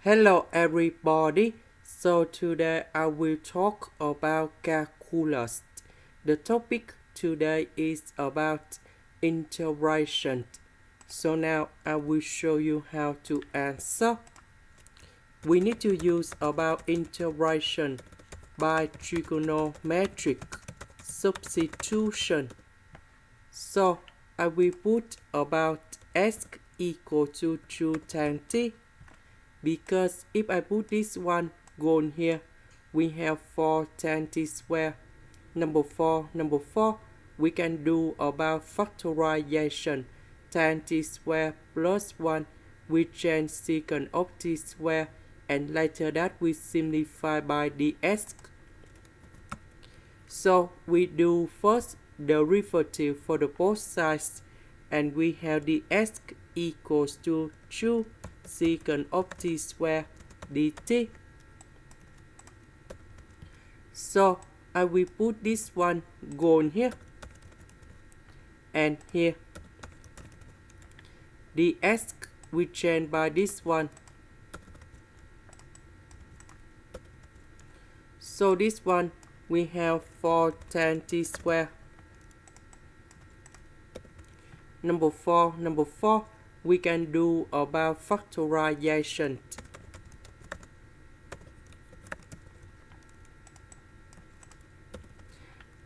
Hello everybody. So today I will talk about calculus. The topic today is about integration. So now I will show you how to answer. We need to use about integration by trigonometric substitution. So I will put about x equal to 2 tan t. Because if I put this one gone here, we have 4 tan t square. Number 4, we can do about factorization. Tan t square plus 1, we change secant of t square, and later that we simplify by dx. So we do first derivative for the both sides, and we have dx equals to 2 secant of t square dt. So I will put this one gone here and here. Dx we change by this one. So this one we have 4 tan t square. Number 4, we can do about factorization.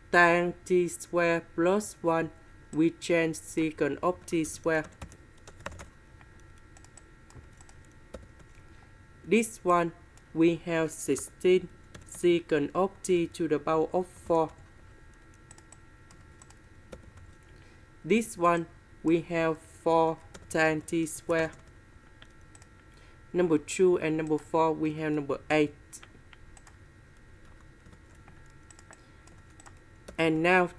Tan t square plus 1, we change secant of t square. This one we have 16 secant of t to the power of 4. This one we have 4 tan t square. Number 2 and number 4 we have number 8. And now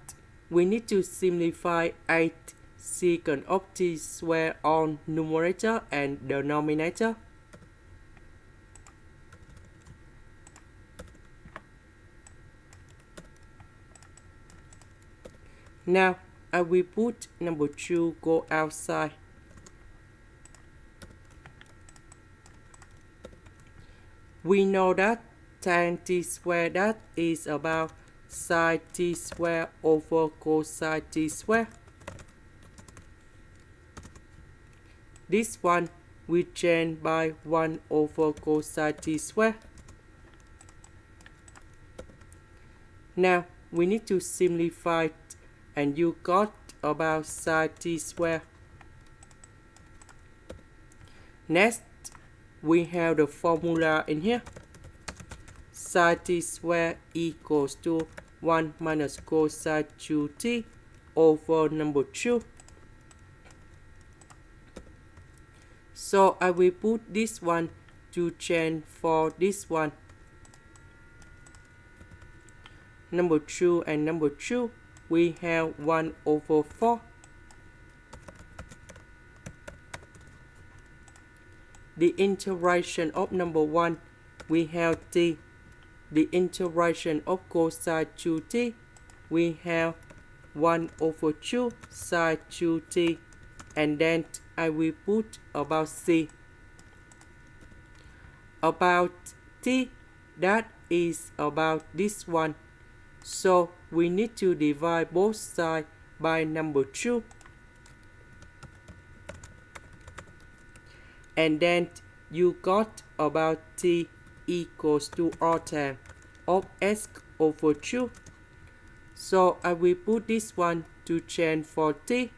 we need to simplify 8 secant of t square on numerator and denominator. Now I will put number 2 go outside. We know that tan t square that is about sine t square over cosine t square. This one we change by 1 over cosine t square. Now we need to simplify it, and you got about sine t square. Next, we have the formula in here. Sine t square equals to 1 minus cosine 2t over number 2. So I will put this one to change for this one. Number 2 and number 2, we have 1 over 4. The integration of number 1, we have t. The integration of cosine 2t, we have 1 over 2 sine 2t. And then I will put about c. About t, that is about this one. So we need to divide both sides by number 2. And then you got about t equals to tan of x over 2. So I will put this one to change for t.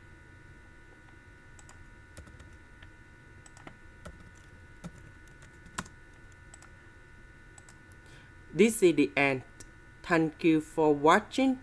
This is the end. Thank you for watching.